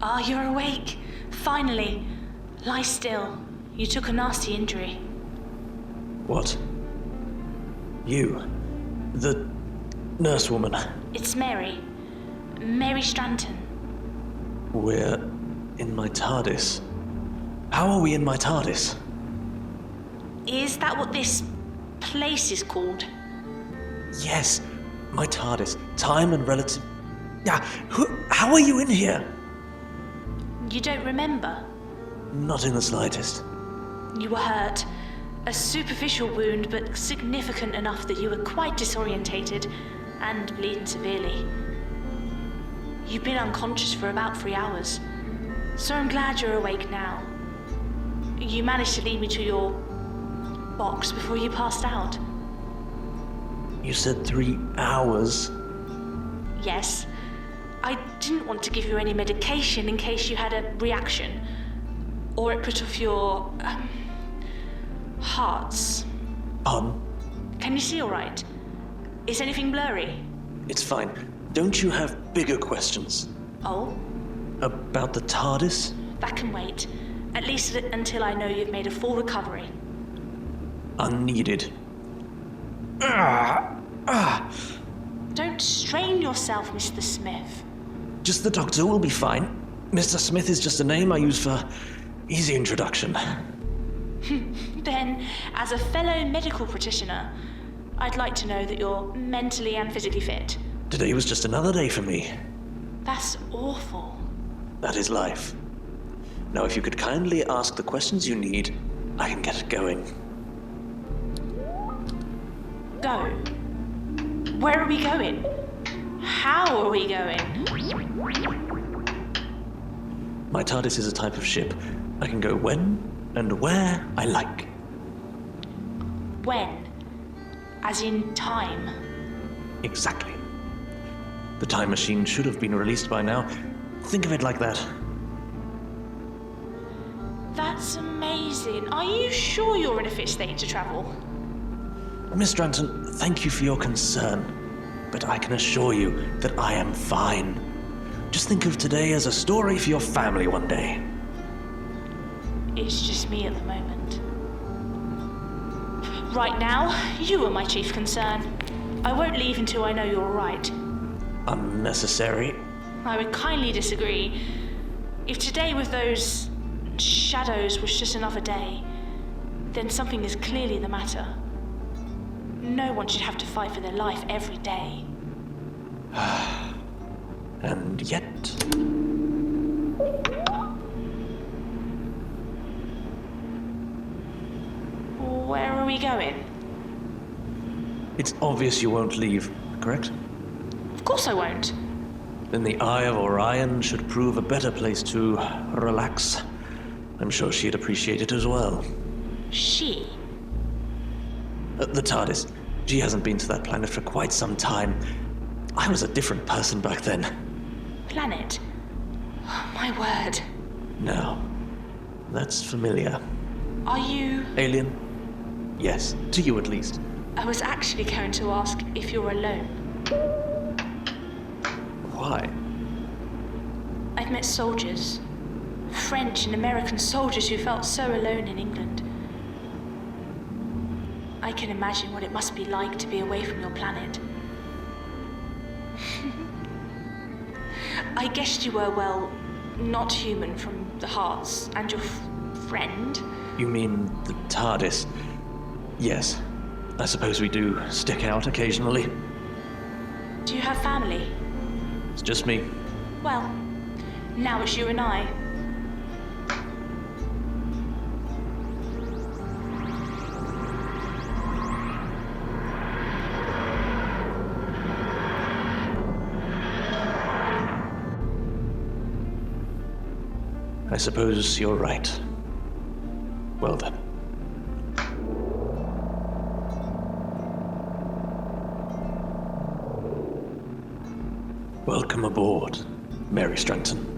Ah, you're awake. Finally. Lie still. You took a nasty injury. What? You? The nurse woman? It's Mary. Mary Stranton. We're in my TARDIS. How are we in my TARDIS? Is that what this place is called? Yes, my TARDIS. Time and relative... Yeah, how are you in here? You don't remember? Not in the slightest. You were hurt. A superficial wound, but significant enough that you were quite disorientated and bleeding severely. You've been unconscious for about 3 hours, so I'm glad you're awake now. You managed to lead me to your box before you passed out. You said 3 hours? Yes. I didn't want to give you any medication in case you had a reaction, or it put off your hearts. Pardon? Can you see all right? Is anything blurry? It's fine. Don't you have bigger questions? Oh? About the TARDIS? That can wait. At least until I know you've made a full recovery. Unneeded. Don't strain yourself, Mr. Smith. Just the doctor will be fine. Mr. Smith is just a name I use for easy introduction. Then, as a fellow medical practitioner, I'd like to know that you're mentally and physically fit. Today was just another day for me. That's awful. That is life. Now, if you could kindly ask the questions you need, I can get it going. Go. Where are we going? How are we going? My TARDIS is a type of ship. I can go when and where I like. When? As in time? Exactly. The time machine should have been released by now. Think of it like that. That's amazing. Are you sure you're in a fit state to travel? Miss Stranton, thank you for your concern, but I can assure you that I am fine. Just think of today as a story for your family one day. It's just me at the moment. Right now, you are my chief concern. I won't leave until I know you're all right. Unnecessary. I would kindly disagree. If today with those shadows was just another day, then something is clearly the matter. No one should have to fight for their life every day. And yet... Where are we going? It's obvious you won't leave, correct? Of course I won't. Then the Eye of Orion should prove a better place to relax. I'm sure she'd appreciate it as well. She? The TARDIS. She hasn't been to that planet for quite some time. I was a different person back then. Planet? Oh, my word. Now, that's familiar. Are you... Alien? Yes, to you at least. I was actually going to ask if you're alone. Why? I've met soldiers. French and American soldiers who felt so alone in England. I can imagine what it must be like to be away from your planet. I guessed you were, well, not human from the hearts, and your friend? You mean the TARDIS? Yes. I suppose we do stick out occasionally. Do you have family? It's just me. Well, now it's you and I. I suppose you're right. Well then. Welcome aboard, Mary Stranton.